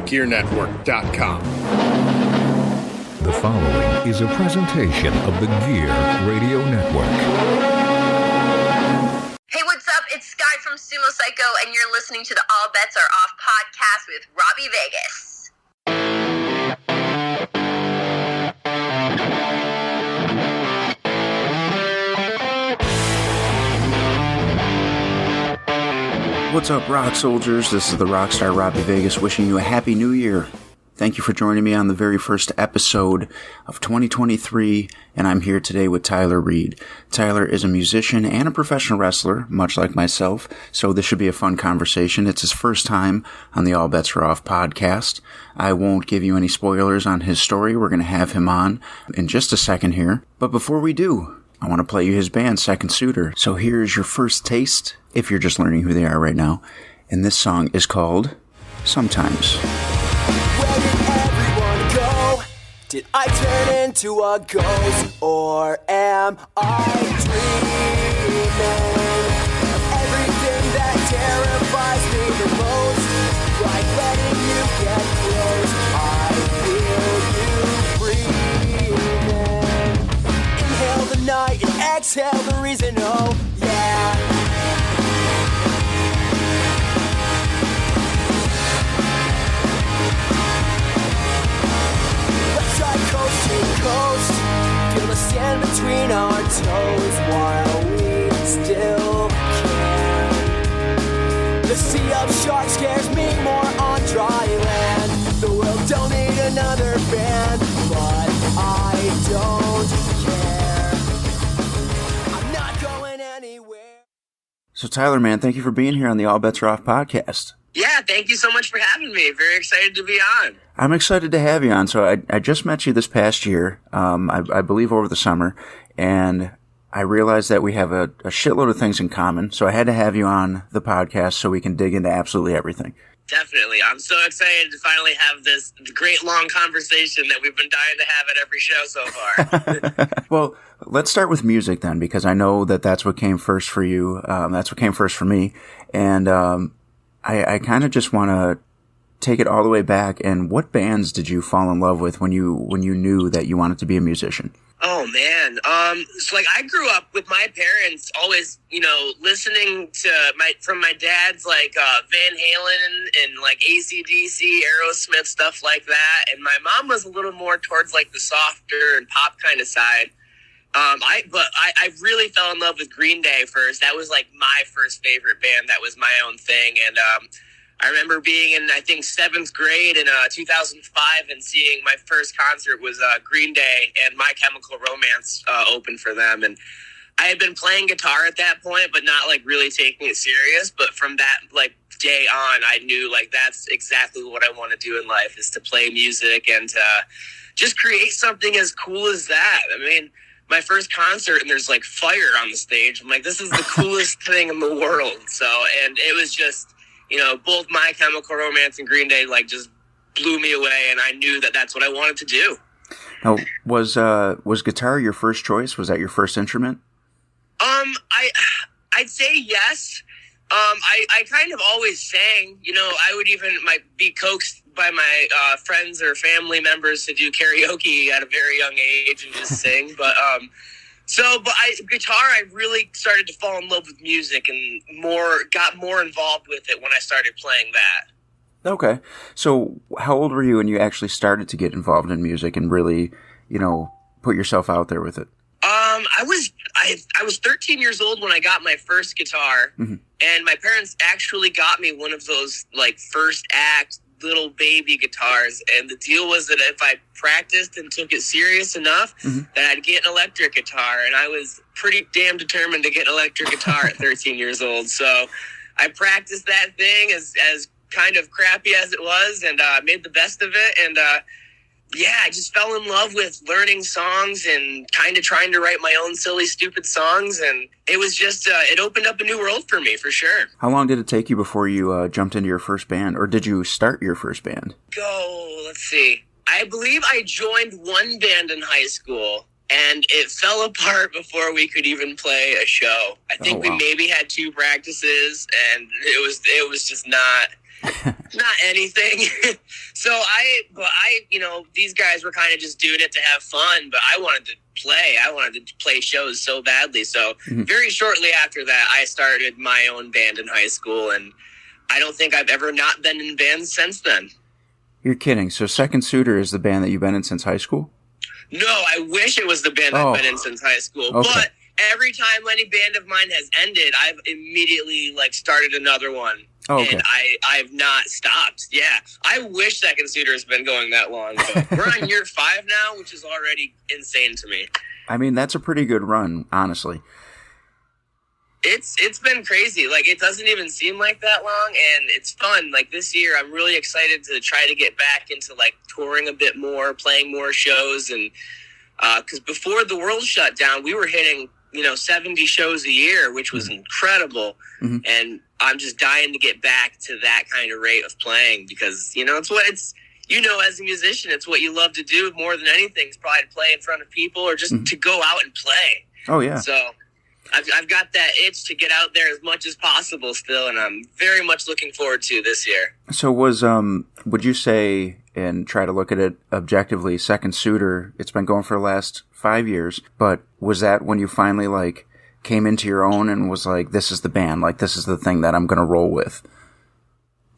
thegearnetwork.com. The following is a presentation of the Gear Radio Network. Hey, what's up? It's Sky from Sumo Psycho, and you're listening to the All Bets Are Off podcast with Robbie Vegas. What's up, rock soldiers? This is the Rockstar Robbie Vegas wishing you a happy new year. Thank you for joining me on the very first episode of 2023, and I'm here today with Tyler Reed. Tyler is a musician and a professional wrestler, much like myself, so this should be a fun conversation. It's his first time on the All Bets Are Off podcast. I won't give you any spoilers on his story. We're going to have him on in just a second here. But before we do, I want to play you his band, Second Suitor. So here's your first taste, if you're just learning who they are right now. And this song is called Sometimes. Where did everyone go? Did I turn into a ghost? Or am I dreaming of everything that terrifies me the most? Like letting you get close, I feel you breathing. Inhale the night and exhale the reason, oh yeah. Coast to coast, feel the sand between our toes while we still can. The sea of sharks scares me more on dry land. The world don't need another band, but I don't care. I'm not going anywhere. So Tyler, man, thank you for being here on the All Bets Are Off podcast. Yeah, thank you so much for having me. Very excited to be on. I'm excited to have you on. So I just met you this past year, I believe over the summer, and I realized that we have a shitload of things in common. So I had to have you on the podcast so we can dig into absolutely everything. Definitely. I'm so excited to finally have this great long conversation that we've been dying to have at every show so far. Well, let's start with music then, because I know that that's what came first for you. That's what came first for me. And I kind of just want to take it all the way back. And what bands did you fall in love with when you knew that you wanted to be a musician? Oh man. So like I grew up with my parents always, listening to from my dad's like Van Halen and like AC/DC, Aerosmith, stuff like that. And my mom was a little more towards like the softer and pop kind of side. I really fell in love with Green Day first. That was like my first favorite band. That was my own thing. And I remember being in, I think, 7th grade in 2005 and seeing my first concert was Green Day, and My Chemical Romance opened for them. And I had been playing guitar at that point, but not like really taking it serious. But from that like day on, I knew like that's exactly what I want to do in life, is to play music and just create something as cool as that. I mean, my first concert and there's like fire on the stage. I'm like, this is the coolest thing in the world. So, and it was just, both My Chemical Romance and Green Day like just blew me away, and I knew that that's what I wanted to do. Now, was guitar your first choice? Was that your first instrument? I'd say yes. I kind of always sang. I would even be coaxed by my friends or family members to do karaoke at a very young age and just sing. But guitar, I really started to fall in love with music and got more involved with it when I started playing that. Okay. So how old were you when you actually started to get involved in music and really, put yourself out there with it? I was 13 years old when I got my first guitar, mm-hmm. and my parents actually got me one of those like first act little baby guitars, and the deal was that if I practiced and took it serious enough, mm-hmm. that I'd get an electric guitar, and I was pretty damn determined to get an electric guitar at 13 years old. So I practiced that thing as kind of crappy as it was, and made the best of it, and I just fell in love with learning songs and kind of trying to write my own silly, stupid songs. And it was just, it opened up a new world for me, for sure. How long did it take you before you jumped into your first band? Or did you start your first band? Let's see. I believe I joined one band in high school, and it fell apart before we could even play a show. I think we maybe had 2 practices, and it was just not... Not anything. But these guys were kind of just doing it to have fun, but I wanted to play. I wanted to play shows so badly. So very shortly after that, I started my own band in high school, and I don't think I've ever not been in bands since then. You're kidding. So Second Suitor is the band that you've been in since high school? No, I wish it was the band I've been in since high school. Okay. But every time any band of mine has ended, I've immediately started another one. Oh, okay. And I've not stopped. Yeah. I wish Second Suitor has been going that long. But we're on year 5 now, which is already insane to me. I mean, that's a pretty good run, honestly. It's been crazy. It doesn't even seem like that long, and it's fun. This year, I'm really excited to try to get back into touring a bit more, playing more shows, and because before the world shut down, we were hitting 70 shows a year, which was incredible, and I'm just dying to get back to that kind of rate of playing because as a musician, it's what you love to do more than anything. Is probably to play in front of people or just to go out and play. Oh yeah. So I've got that itch to get out there as much as possible still, and I'm very much looking forward to this year. So would you say, and try to look at it objectively, Second Suitor, it's been going for the last 5 years, but was that when you finally came into your own and was this is the band, this is the thing that I'm going to roll with?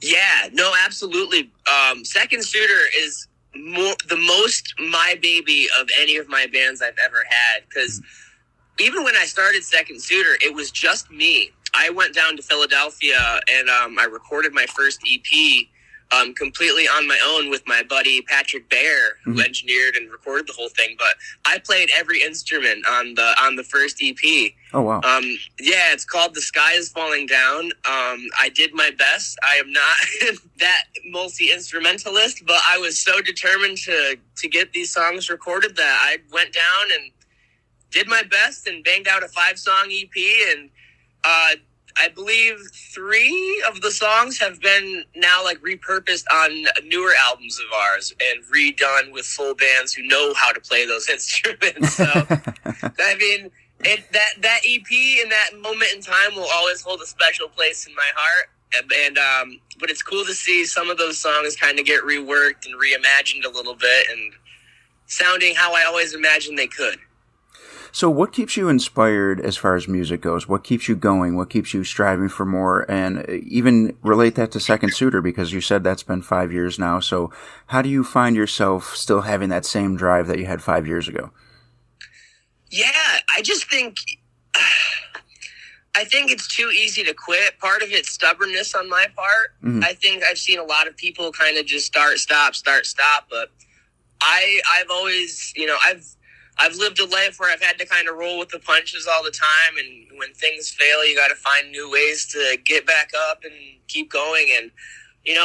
Yeah, no, absolutely. Second Suitor is the most my baby of any of my bands I've ever had, because even when I started Second Suitor, it was just me. I went down to Philadelphia and I recorded my first EP completely on my own with my buddy Patrick Baer, who engineered and recorded the whole thing. But I played every instrument on the first EP. Oh wow! Yeah, it's called "The Sky Is Falling Down." I did my best. I am not that multi-instrumentalist, but I was so determined to get these songs recorded that I went down and did my best and banged out a 5-song EP, and I believe 3 of the songs have been now repurposed on newer albums of ours and redone with full bands who know how to play those instruments. So, I mean, that EP in that moment in time will always hold a special place in my heart. And but it's cool to see some of those songs kind of get reworked and reimagined a little bit and sounding how I always imagined they could. So what keeps you inspired as far as music goes? What keeps you going? What keeps you striving for more? And even relate that to Second Suitor, because you said that's been 5 years now. So how do you find yourself still having that same drive that you had 5 years ago? Yeah, I think it's too easy to quit. Part of it's stubbornness on my part. I think I've seen a lot of people kind of just start, stop, but I've always, I've lived a life where I've had to kind of roll with the punches all the time, and when things fail, you got to find new ways to get back up and keep going. And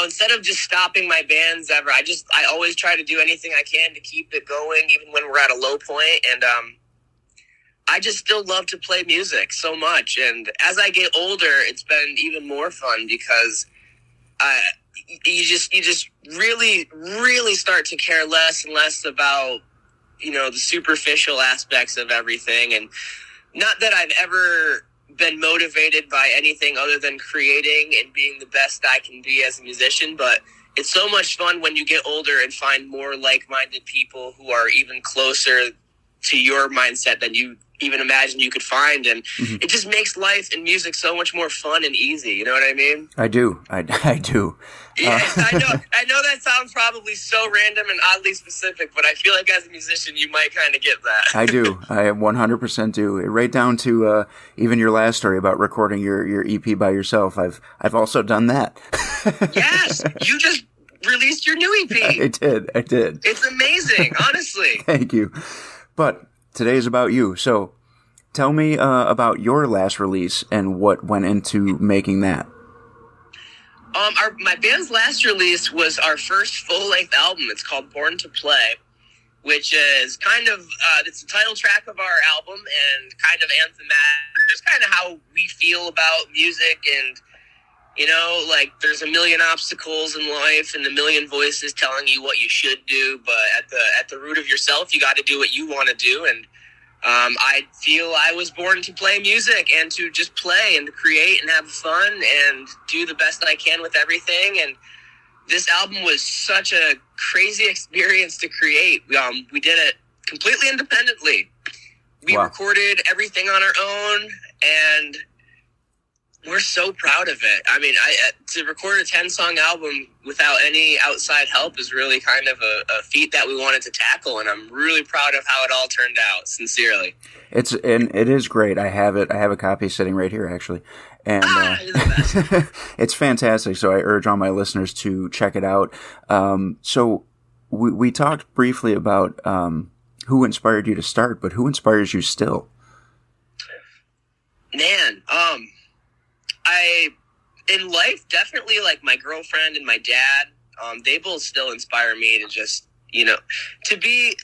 instead of just stopping my bands ever, I always try to do anything I can to keep it going, even when we're at a low point. And I just still love to play music so much. And as I get older, it's been even more fun because you just really, really start to care less and less about the superficial aspects of everything. And not that I've ever been motivated by anything other than creating and being the best I can be as a musician, but it's so much fun when you get older and find more like-minded people who are even closer to your mindset than you even imagine you could find. And it just makes life and music so much more fun and easy. You know what I mean? I do. I do. Yeah, I know that sounds probably so random and oddly specific, but I feel like as a musician, you might kind of get that. I do. I 100% do. Right down to even your last story about recording your EP by yourself. I've also done that. Yes, you just released your new EP. I did. It's amazing, honestly. Thank you. But today is about you. So tell me about your last release and what went into making that. My band's last release was our first full-length album. It's called Born to Play, which is kind of, it's the title track of our album and kind of anthematic, just kind of how we feel about music. And, there's a million obstacles in life and a million voices telling you what you should do, but at the root of yourself, you got to do what you want to do. And I feel I was born to play music and to just play and to create and have fun and do the best I can with everything. And this album was such a crazy experience to create. We did it completely independently. We recorded everything on our own, and we're so proud of it. I mean, to record a 10-song album without any outside help is really kind of a feat that we wanted to tackle, and I'm really proud of how it all turned out, sincerely. It is great. I have it. I have a copy sitting right here, actually. And You're the best. it's fantastic, so I urge all my listeners to check it out. So we talked briefly about who inspired you to start, but who inspires you still? Man, in life, definitely like my girlfriend and my dad, they both still inspire me to just, to be,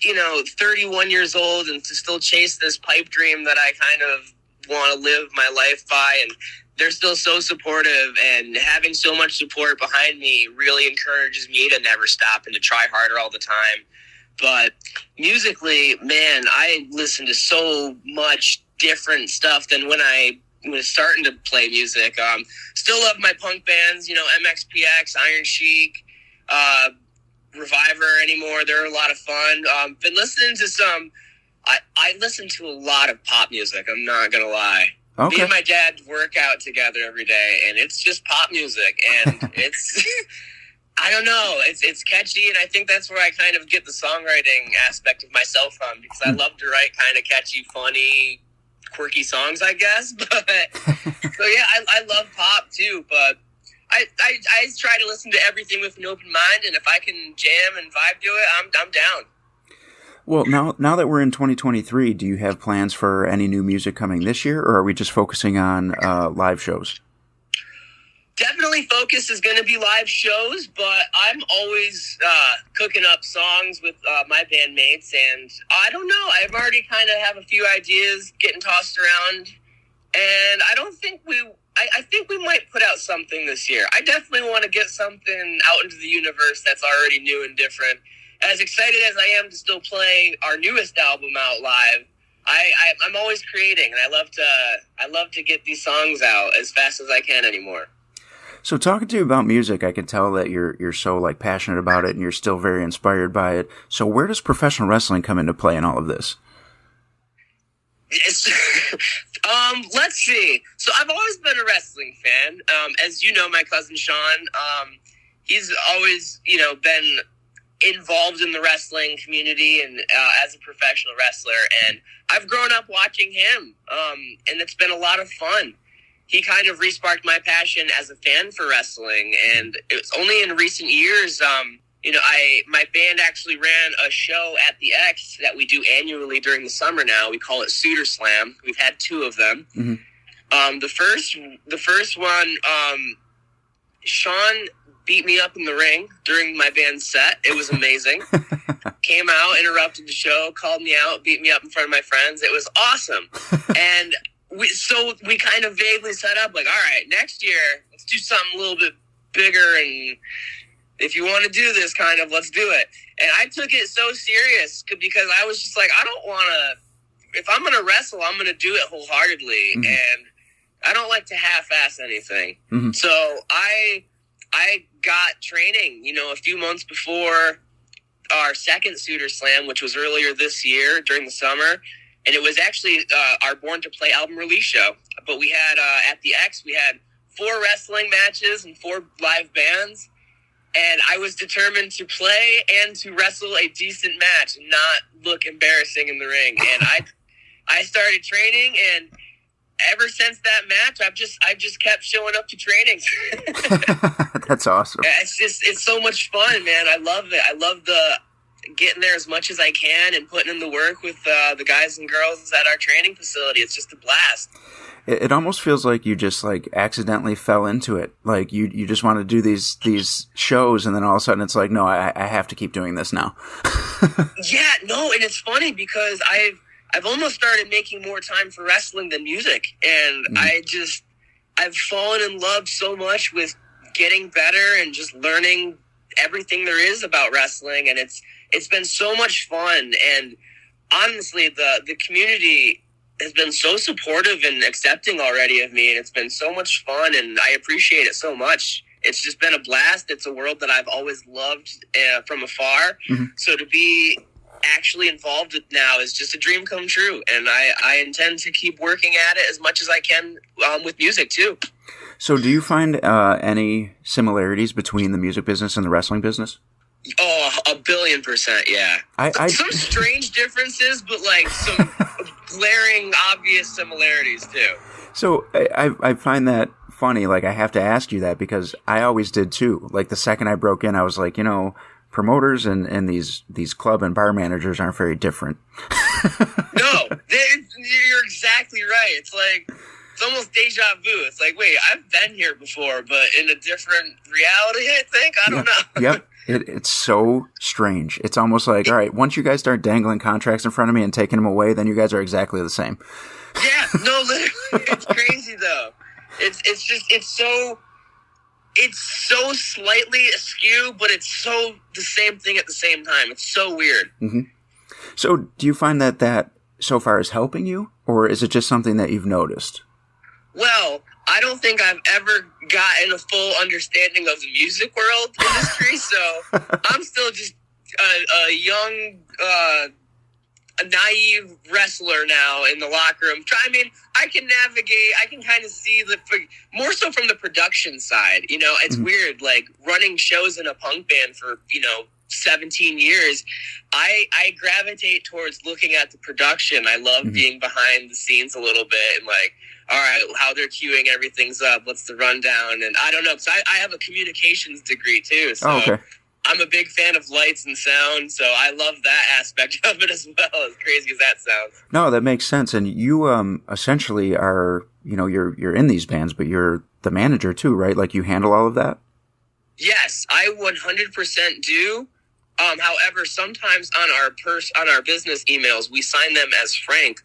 31 years old and to still chase this pipe dream that I kind of want to live my life by. And they're still so supportive, and having so much support behind me really encourages me to never stop and to try harder all the time. But musically, man, I listen to so much different stuff than when I was starting to play music. Still love my punk bands, MXPX, Iron Chic, Reviver anymore. They're a lot of fun. Been listening to some, I listen to a lot of pop music, I'm not going to lie. Okay. Me and my dad work out together every day, and it's just pop music, and it's, I don't know, it's catchy, and I think that's where I kind of get the songwriting aspect of myself from, because I love to write kind of catchy, funny, quirky songs, I guess. But so yeah, I love pop too, but I try to listen to everything with an open mind, and if I can jam and vibe to it, I'm down. Well, now that we're in 2023, do you have plans for any new music coming this year, or are we just focusing on live shows? Definitely focus is going to be live shows, but I'm always cooking up songs with my bandmates, and I don't know, I've already kind of have a few ideas getting tossed around, and I don't think I think we might put out something this year. I definitely want to get something out into the universe that's already new and different. As excited as I am to still play our newest album out live, I'm always creating, and I love to get these songs out as fast as I can anymore. So talking to you about music, I can tell that you're so like passionate about it, and you're still very inspired by it. So where does professional wrestling come into play in all of this? Let's see. So I've always been a wrestling fan. As you know, my cousin Sean, he's always, been involved in the wrestling community and as a professional wrestler. And I've grown up watching him, and it's been a lot of fun. He kind of re-sparked my passion as a fan for wrestling. And it was only in recent years, my band actually ran a show at the X that we do annually during the summer now. We call it Suitor Slam. We've had 2 of them. Mm-hmm. The first one, Sean beat me up in the ring during my band's set. It was amazing. Came out, interrupted the show, called me out, beat me up in front of my friends. It was awesome. And we kind of vaguely set up like, all right, next year, let's do something a little bit bigger, and if you want to do this, kind of, let's do it. And I took it so serious because I was just like, I don't want to, if I'm going to wrestle, I'm going to do it wholeheartedly. Mm-hmm. And I don't like to half-ass anything. Mm-hmm. So I got training, a few months before our second Suitor Slam, which was earlier this year during the summer. And it was actually our Born to Play album release show. But we had, at the X, we had 4 wrestling matches and 4 live bands. And I was determined to play and to wrestle a decent match and not look embarrassing in the ring. And I started training, and ever since that match, I've just kept showing up to trainings. That's awesome. It's so much fun, man. I love it. I love getting there as much as I can and putting in the work with the guys and girls at our training facility. It's just a blast. It almost feels like you just like accidentally fell into it. Like you just want to do these shows, and then all of a sudden it's like, no, I have to keep doing this now. Yeah, no, and it's funny because I've almost started making more time for wrestling than music, and I've fallen in love so much with getting better and just learning everything there is about wrestling, and it's been so much fun. And honestly, the community has been so supportive and accepting already of me, and it's been so much fun, and I appreciate it so much. It's just been a blast. It's a world that I've always loved from afar. Mm-hmm. So to be actually involved with now is just a dream come true, and I intend to keep working at it as much as I can with music too. So do you find any similarities between the music business and the wrestling business? Oh, 1,000,000,000%, yeah. Some strange differences, but like some glaring, obvious similarities too. So I find that funny. Like, I have to ask you that because I always did too. Like, the second I broke in, I was like, promoters and these club and bar managers aren't very different. No, you're exactly right. It's almost deja vu. It's like, wait, I've been here before, but in a different reality, I think. I don't know. Yep. It's so strange. It's almost like, all right, once you guys start dangling contracts in front of me and taking them away, then you guys are exactly the same. Yeah, no, literally, it's crazy though. It's so slightly askew, but it's so the same thing at the same time. It's so weird. Mm-hmm. So do you find that so far is helping you, or is it just something that you've noticed? Well, I don't think I've ever gotten a full understanding of the music world industry, so I'm still just a young, a naive wrestler now in the locker room. I can navigate, I can kind of see more so from the production side. It's weird, like running shows in a punk band for, 17 years. I gravitate towards looking at the production. I love being behind the scenes a little bit and like, all right, how they're queuing everything's up, what's the rundown? And I don't know, because I have a communications degree too, so okay. I'm a big fan of lights and sound, so I love that aspect of it as well, as crazy as that sounds. No, that makes sense. And you essentially are, you're in these bands, but you're the manager too, right? Like, you handle all of that? Yes, I 100% do. However, sometimes on our business emails, we sign them as Frank,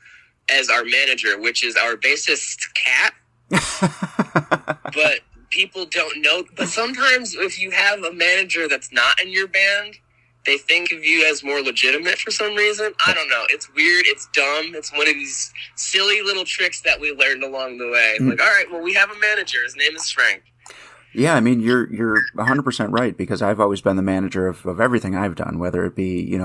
as our manager, which is our bassist Cat. But people don't know. But sometimes if you have a manager that's not in your band, they think of you as more legitimate for some reason. I don't know. It's weird. It's dumb. It's one of these silly little tricks that we learned along the way. Like, all right, well, we have a manager. His name is Frank. Yeah, I mean, you're 100% right, because I've always been the manager of everything I've done, whether it be,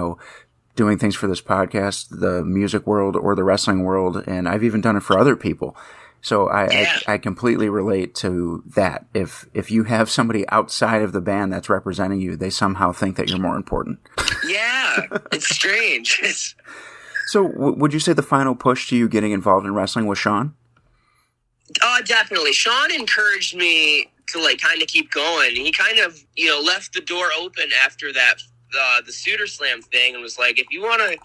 doing things for this podcast, the music world, or the wrestling world, and I've even done it for other people. So I completely relate to that. If you have somebody outside of the band that's representing you, they somehow think that you're more important. Yeah, it's strange. So would you say the final push to you getting involved in wrestling was Sean? Definitely. Sean encouraged me to kind of keep going. He kind of, left the door open after that, the Suitor Slam thing, and was like, if you want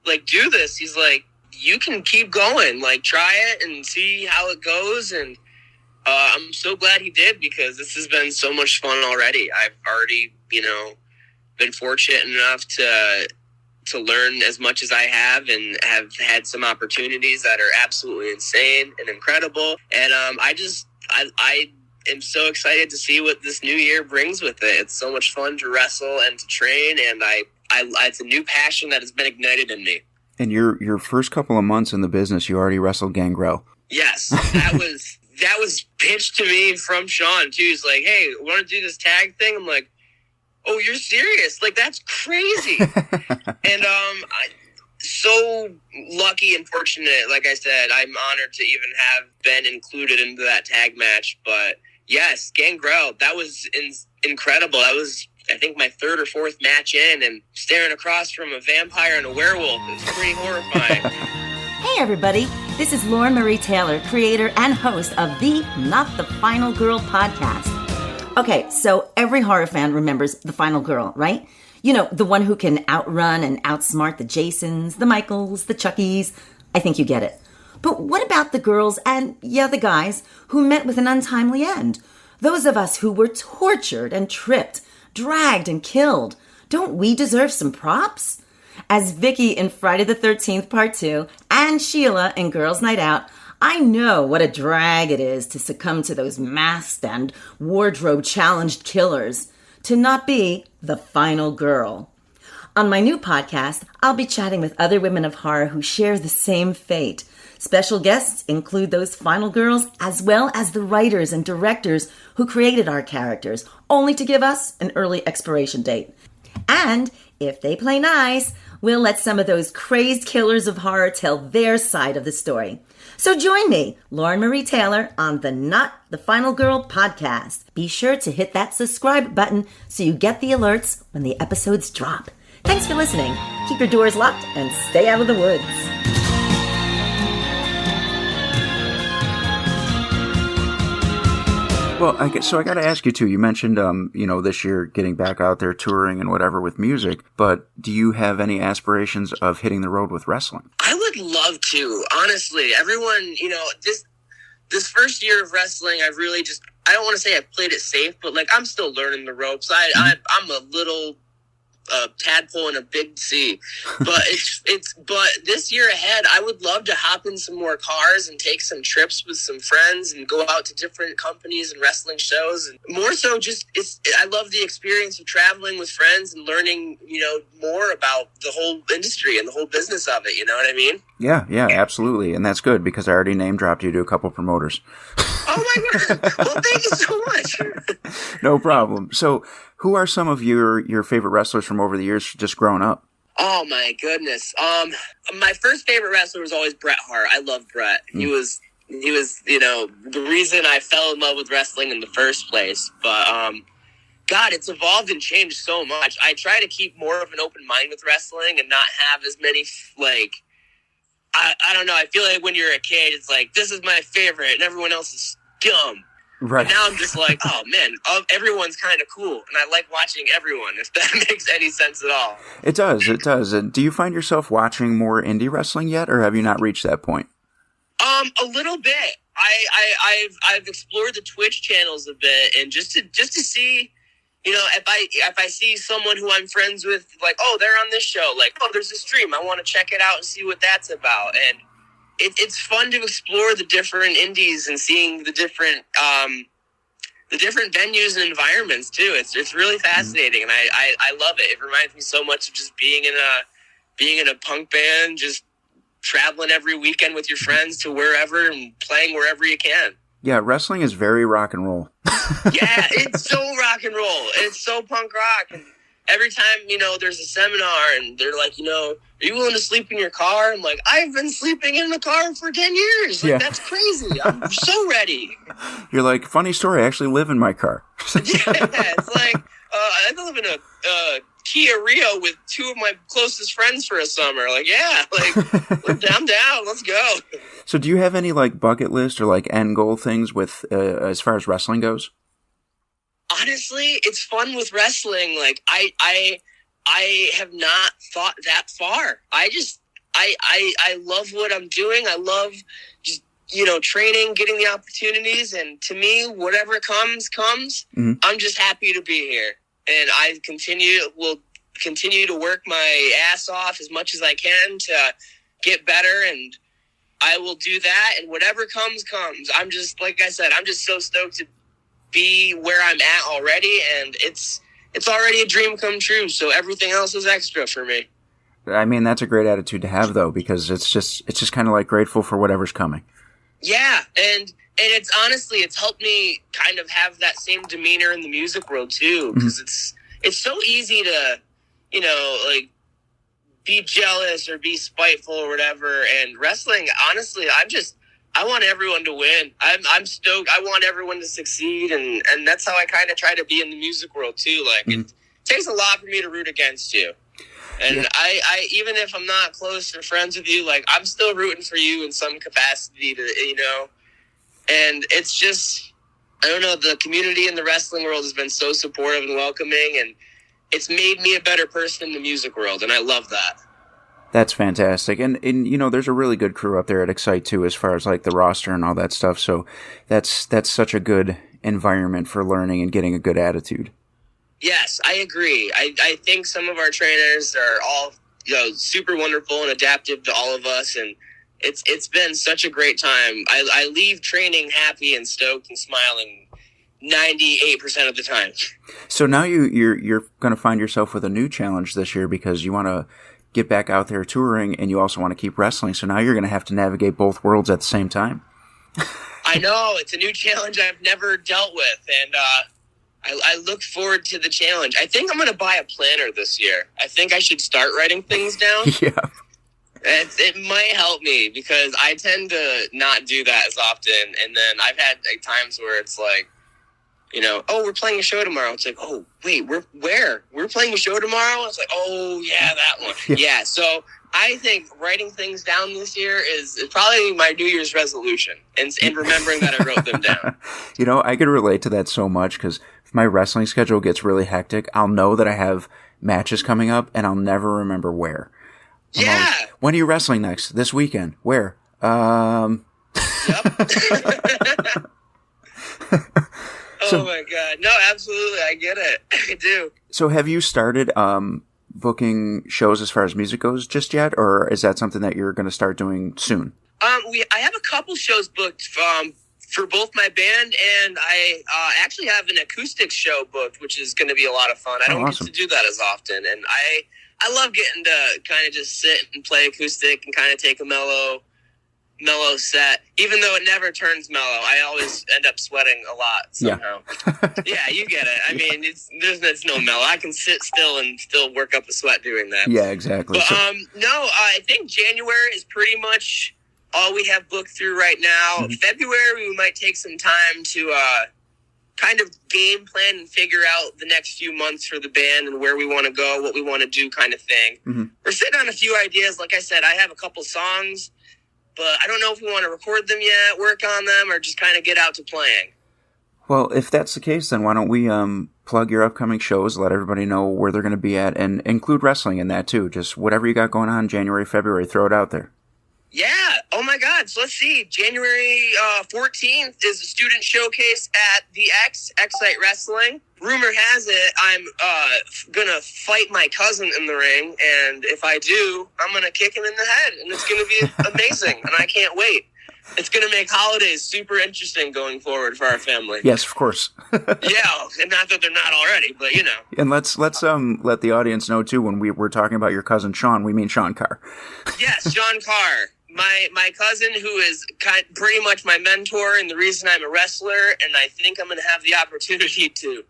to do this, he's like, you can keep going, try it and see how it goes. And I'm so glad he did, because this has been so much fun already. I've already, been fortunate enough to learn as much as I have, and have had some opportunities that are absolutely insane and incredible. And I am so excited to see what this new year brings with it. It's so much fun to wrestle and to train, and it's a new passion that has been ignited in me. And your first couple of months in the business, you already wrestled Gangrel. Yes, that was pitched to me from Sean too. He's like, "Hey, want to do this tag thing?" I'm like, "Oh, you're serious? That's crazy!" And I'm so lucky and fortunate. Like I said, I'm honored to even have been included into that tag match. But yes, Gangrel, that was incredible. That was, I think, my third or fourth match in, and staring across from a vampire and a werewolf. It was pretty horrifying. Hey everybody, this is Lauren Marie Taylor, creator and host of the Not the Final Girl podcast. Okay, so every horror fan remembers the final girl, right? The one who can outrun and outsmart the Jasons, the Michaels, the Chuckies. I think you get it. But what about the girls and, the guys who met with an untimely end? Those of us who were tortured and tripped, dragged and killed. Don't we deserve some props? As Vicky in Friday the 13th Part 2 and Sheila in Girls Night Out, I know what a drag it is to succumb to those masked and wardrobe-challenged killers, to not be the final girl. On my new podcast, I'll be chatting with other women of horror who share the same fate. Special guests include those final girls as well as the writers and directors who created our characters, only to give us an early expiration date. And if they play nice, we'll let some of those crazed killers of horror tell their side of the story. So join me, Lauren Marie Taylor, on the Not the Final Girl podcast. Be sure to hit that subscribe button so you get the alerts when the episodes drop. Thanks for listening. Keep your doors locked and stay out of the woods. Well, I got to ask you too. You mentioned, this year getting back out there touring and whatever with music. But do you have any aspirations of hitting the road with wrestling? I would love to, honestly. Everyone, this first year of wrestling, I've really I don't want to say I've played it safe, but like I'm still learning the ropes. I'm a little tadpole in a big sea, but but this year ahead, I would love to hop in some more cars and take some trips with some friends and go out to different companies and wrestling shows. And more so, I love the experience of traveling with friends and learning, more about the whole industry and the whole business of it. You know what I mean? Yeah, absolutely. And that's good because I already name dropped you to a couple promoters. Oh my God. Well, thank you so much. No problem. So who are some of your favorite wrestlers from over the years just growing up? Oh my goodness. My first favorite wrestler was always Bret Hart. I love Bret. He was, the reason I fell in love with wrestling in the first place. But, God, it's evolved and changed so much. I try to keep more of an open mind with wrestling and not have as many, I don't know. I feel like when you're a kid, it's like, this is my favorite and everyone else is dumb. Right. But now I'm just like, oh man, everyone's kind of cool. And I like watching everyone, if that makes any sense at all. It does. And do you find yourself watching more indie wrestling yet, or have you not reached that point? A little bit. I've explored the Twitch channels a bit, and just to see, if I see someone who I'm friends with, like, oh, they're on this show, like, oh, there's a stream, I want to check it out and see what that's about. And it's fun to explore the different indies and seeing the different venues and environments too. It's really fascinating, and I love it. It reminds me so much of just being in a punk band, just traveling every weekend with your friends to wherever and playing wherever you can. Yeah, wrestling is very rock and roll. Yeah, it's so rock and roll. It's so punk rock. And every time, there's a seminar and they're like, are you willing to sleep in your car? I'm like, I've been sleeping in the car for 10 years. Like, yeah. That's crazy. I'm so ready. You're like, funny story, I actually live in my car. Yeah, it's like, I live in a Kia Rio with two of my closest friends for a summer. Like, yeah, I'm down. Let's go. So do you have any bucket list or end goal things with as far as wrestling goes? Honestly, it's fun with wrestling. I have not thought that far. I love what I'm doing. I love just, training, getting the opportunities. And to me, whatever comes. Mm-hmm. I'm just happy to be here. And I will continue to work my ass off as much as I can to get better. And I will do that. And whatever comes. I'm just, like I said, I'm just so stoked to be where I'm at already, and it's already a dream come true, so everything else is extra for me. I mean, that's a great attitude to have, though, because it's just kind of grateful for whatever's coming. Yeah, and it's honestly, it's helped me kind of have that same demeanor in the music world too, because it's so easy to, be jealous or be spiteful or whatever, and wrestling, honestly, I want everyone to win. I'm stoked. I want everyone to succeed, and that's how I kind of try to be in the music world too. It takes a lot for me to root against you, and yeah. I even if I'm not close or friends with you, I'm still rooting for you in some capacity to, and it's just, I don't know, the community in the wrestling world has been so supportive and welcoming, and it's made me a better person in the music world, and I love that. That's fantastic. And there's a really good crew up there at Excite too, as far as the roster and all that stuff. So that's such a good environment for learning and getting a good attitude. Yes, I agree. I think some of our trainers are all, super wonderful and adaptive to all of us. And it's been such a great time. I leave training happy and stoked and smiling 98% of the time. So now you're going to find yourself with a new challenge this year because you want to get back out there touring and you also want to keep wrestling. So now you're going to have to navigate both worlds at the same time. I know, it's a new challenge I've never dealt with, and I look forward to the challenge. I think I'm going to buy a planner this year. I think I should start writing things down. Yeah. It might help me because I tend to not do that as often, and then I've had times where it's like, oh, we're playing a show tomorrow. It's like, oh, wait, we're playing a show tomorrow? It's like, oh, yeah, that one. Yeah, so I think writing things down this year is probably my New Year's resolution, and remembering that I wrote them down. I could relate to that so much because if my wrestling schedule gets really hectic, I'll know that I have matches coming up, and I'll never remember where. Yeah. When are you wrestling next? This weekend. Where? Yep. Oh my God. No, absolutely. I get it. I do. So have you started booking shows as far as music goes just yet? Or is that something that you're going to start doing soon? I have a couple shows booked for both my band, and I actually have an acoustic show booked, which is going to be a lot of fun. I don't awesome. get to do that as often. And I love getting to kind of just sit and play acoustic and kind of take a mellow set, even though it never turns mellow. I always end up sweating a lot somehow. Yeah, you get it. I mean, there's no mellow. I can sit still and still work up a sweat doing that. Yeah, exactly. But no, I think January is pretty much all we have booked through right now. Mm-hmm. February, we might take some time to kind of game plan and figure out the next few months for the band and where we want to go, what we want to do, kind of thing. Mm-hmm. We're sitting on a few ideas. Like I said, I have a couple songs, but I don't know if we want to record them yet, work on them, or just kind of get out to playing. Well, if that's the case, then why don't we plug your upcoming shows, let everybody know where they're going to be at, and include wrestling in that too. Just whatever you got going on January, February, throw it out there. Yeah. Oh, my God. So let's see. January 14th is a student showcase at the X-Site Wrestling. Rumor has it I'm going to fight my cousin in the ring, and if I do, I'm going to kick him in the head, and it's going to be amazing, and I can't wait. It's going to make holidays super interesting going forward for our family. Yes, of course. Yeah, and not that they're not already, but And let's let the audience know too, when we're talking about your cousin Sean, we mean Sean Carr. Yes, Sean Carr. My cousin, who is pretty much my mentor and the reason I'm a wrestler, and I think I'm going to have the opportunity to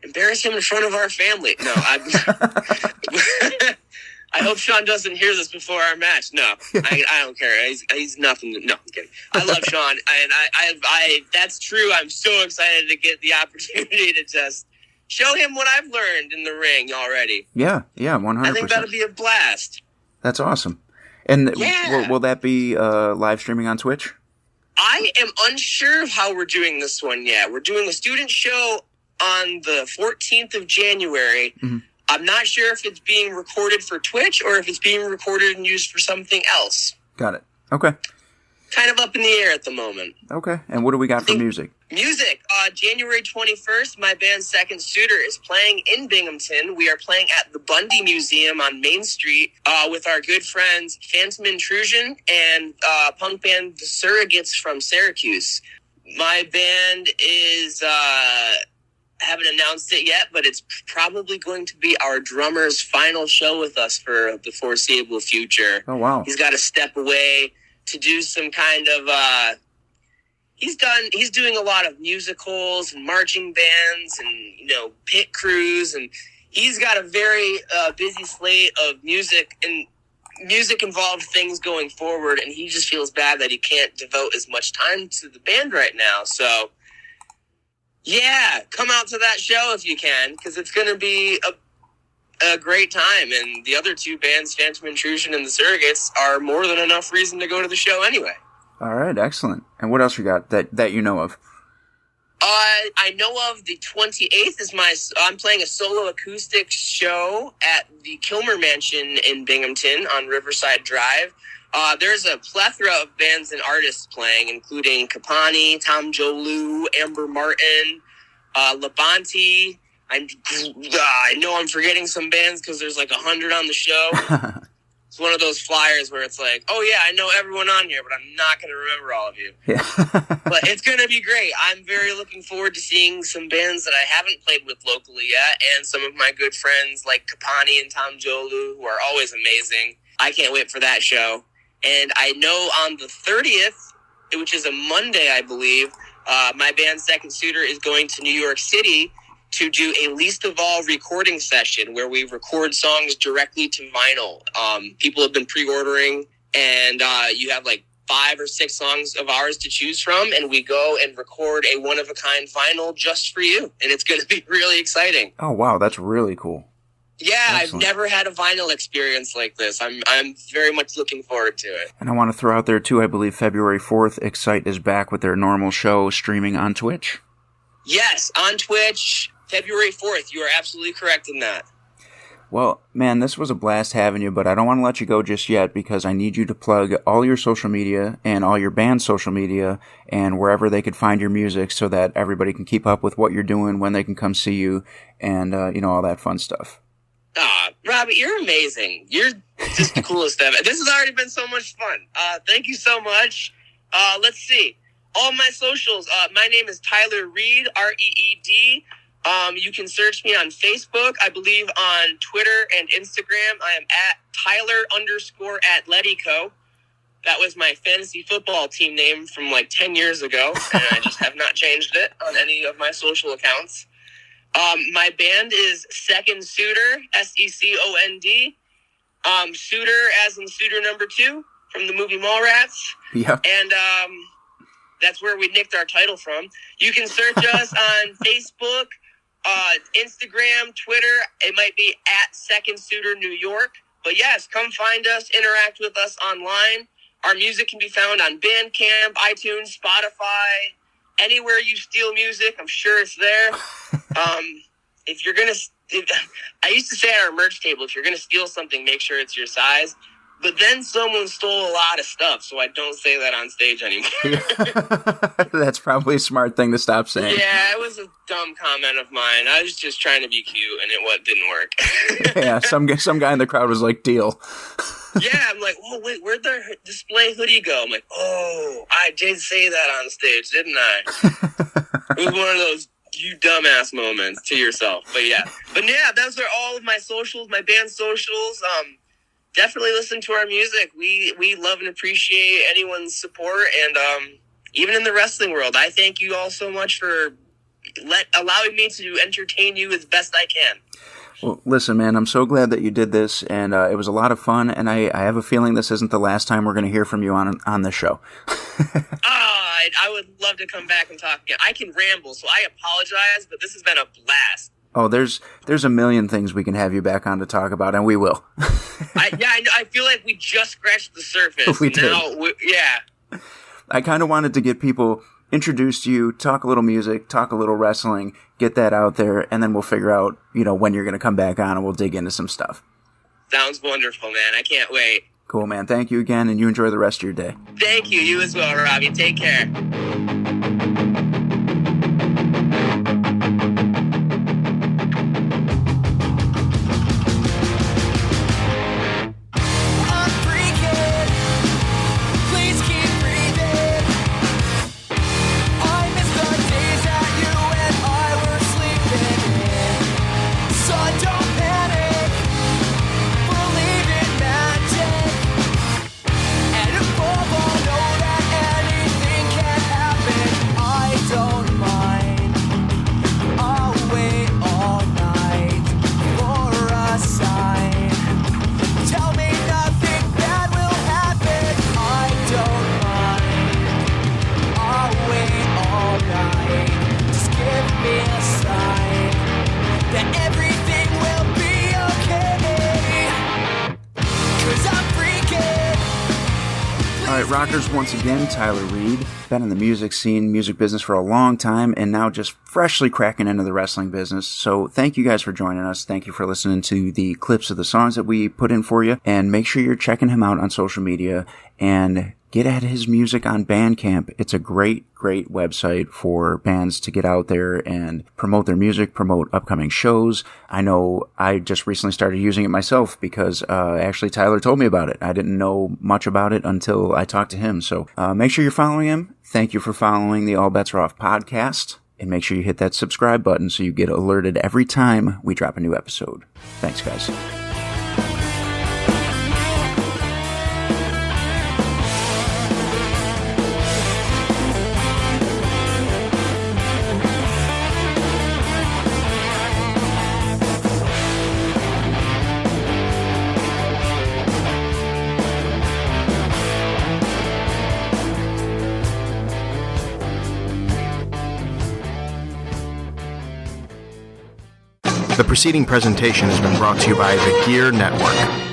embarrass him in front of our family. No, I hope Sean doesn't hear this before our match. No, I don't care. He's nothing. No, I'm kidding. I love Sean, and I that's true. I'm so excited to get the opportunity to just show him what I've learned in the ring already. Yeah, 100%. I think that'll be a blast. That's awesome. And yeah. will that be live streaming on Twitch? I am unsure of how we're doing this one yet. We're doing a student show on the 14th of January. Mm-hmm. I'm not sure if it's being recorded for Twitch or if it's being recorded and used for something else. Got it. Okay. Kind of up in the air at the moment. Okay. And what do we got for music? Music. January 21st, my band Second Suitor is playing in Binghamton. We are playing at the Bundy Museum on Main Street with our good friends Phantom Intrusion and punk band The Surrogates from Syracuse. My band is... haven't announced it yet, but it's probably going to be our drummer's final show with us for the foreseeable future. Oh, wow. He's got to step away to do some kind of, he's doing a lot of musicals and marching bands and, pit crews, and he's got a very busy slate of music involved things going forward, and he just feels bad that he can't devote as much time to the band right now. So, yeah, come out to that show if you can, because it's going to be a great time. And the other two bands, Phantom Intrusion and The Surrogates, are more than enough reason to go to the show anyway. All right, excellent. And what else you got that you know of? I know of the 28th is I'm playing a solo acoustic show at the Kilmer Mansion in Binghamton on Riverside Drive. There's a plethora of bands and artists playing, including Kapani, Tom Jolu, Amber Martin, Labonte. I know I'm forgetting some bands because there's like 100 on the show. It's one of those flyers where it's like, oh yeah, I know everyone on here, but I'm not going to remember all of you. Yeah. But it's going to be great. I'm very looking forward to seeing some bands that I haven't played with locally yet, and some of my good friends like Kapani and Tom Jolu, who are always amazing. I can't wait for that show. And I know on the 30th, which is a Monday, I believe, my band Second Suitor is going to New York City to do a Least of All recording session where we record songs directly to vinyl. People have been pre-ordering, and you have like 5 or 6 songs of ours to choose from, and we go and record a one-of-a-kind vinyl just for you, and it's going to be really exciting. Oh, wow, that's really cool. Yeah, Excellent. I've never had a vinyl experience like this. I'm very much looking forward to it. And I want to throw out there, too, I believe February 4th, Excite is back with their normal show streaming on Twitch. Yes, on Twitch, February 4th. You are absolutely correct in that. Well, man, this was a blast having you, but I don't want to let you go just yet because I need you to plug all your social media and all your band's social media and wherever they could find your music so that everybody can keep up with what you're doing, when they can come see you, and, all that fun stuff. Robbie, you're amazing. You're just the coolest ever. This has already been so much fun. Thank you so much. Let's see. All my socials. My name is Tyler Reed, Reed. You can search me on Facebook. I believe on Twitter and Instagram, I am at Tyler_Atletico. That was my fantasy football team name from like 10 years ago, and I just have not changed it on any of my social accounts. My band is Second Suitor, Second. Suitor as in Suitor number 2 from the movie Mallrats. Yeah. And that's where we nicked our title from. You can search us on Facebook, Instagram, Twitter. It might be at Second Suitor New York. But yes, come find us, interact with us online. Our music can be found on Bandcamp, iTunes, Spotify, anywhere you steal music. I'm sure it's there. If you're going to, I used to say at our merch table, if you're going to steal something, make sure it's your size. But then someone stole a lot of stuff, so I don't say that on stage anymore. That's probably a smart thing to stop saying. Yeah, it was a dumb comment of mine. I was just trying to be cute, and it didn't work. Yeah, some guy in the crowd was like, deal. Yeah, I'm like, oh, wait, where'd their display hoodie go? I'm like, oh, I did say that on stage, didn't I? It was one of those you dumbass moments to yourself. But yeah, those are all of my socials, my band socials. Definitely listen to our music. We love and appreciate anyone's support, and even in the wrestling world, I thank you all so much for allowing me to entertain you as best I can. Well, listen, man, I'm so glad that you did this, and it was a lot of fun, and I have a feeling this isn't the last time we're going to hear from you on this show. I would love to come back and talk again. I can ramble, so I apologize, but this has been a blast. Oh, there's a million things we can have you back on to talk about, and we will. I know. I feel like we just scratched the surface. We did. Yeah. I kind of wanted to get people introduced to you, talk a little music, talk a little wrestling, get that out there, and then we'll figure out, when you're going to come back on, and we'll dig into some stuff. Sounds wonderful, man. I can't wait. Cool, man. Thank you again, and you enjoy the rest of your day. Thank you. You as well, Robbie. Take care. Rockers, once again, Tyler Reed, been in the music scene, music business for a long time, and now just freshly cracking into the wrestling business. So thank you guys for joining us. Thank you for listening to the clips of the songs that we put in for you, and make sure you're checking him out on social media and get at his music on Bandcamp. It's a great, great website for bands to get out there and promote their music, promote upcoming shows. I know I just recently started using it myself because actually Tyler told me about it. I didn't know much about it until I talked to him. So make sure you're following him. Thank you for following the All Bets Are Off podcast. And make sure you hit that subscribe button so you get alerted every time we drop a new episode. Thanks, guys. The preceding presentation has been brought to you by the Gear Network.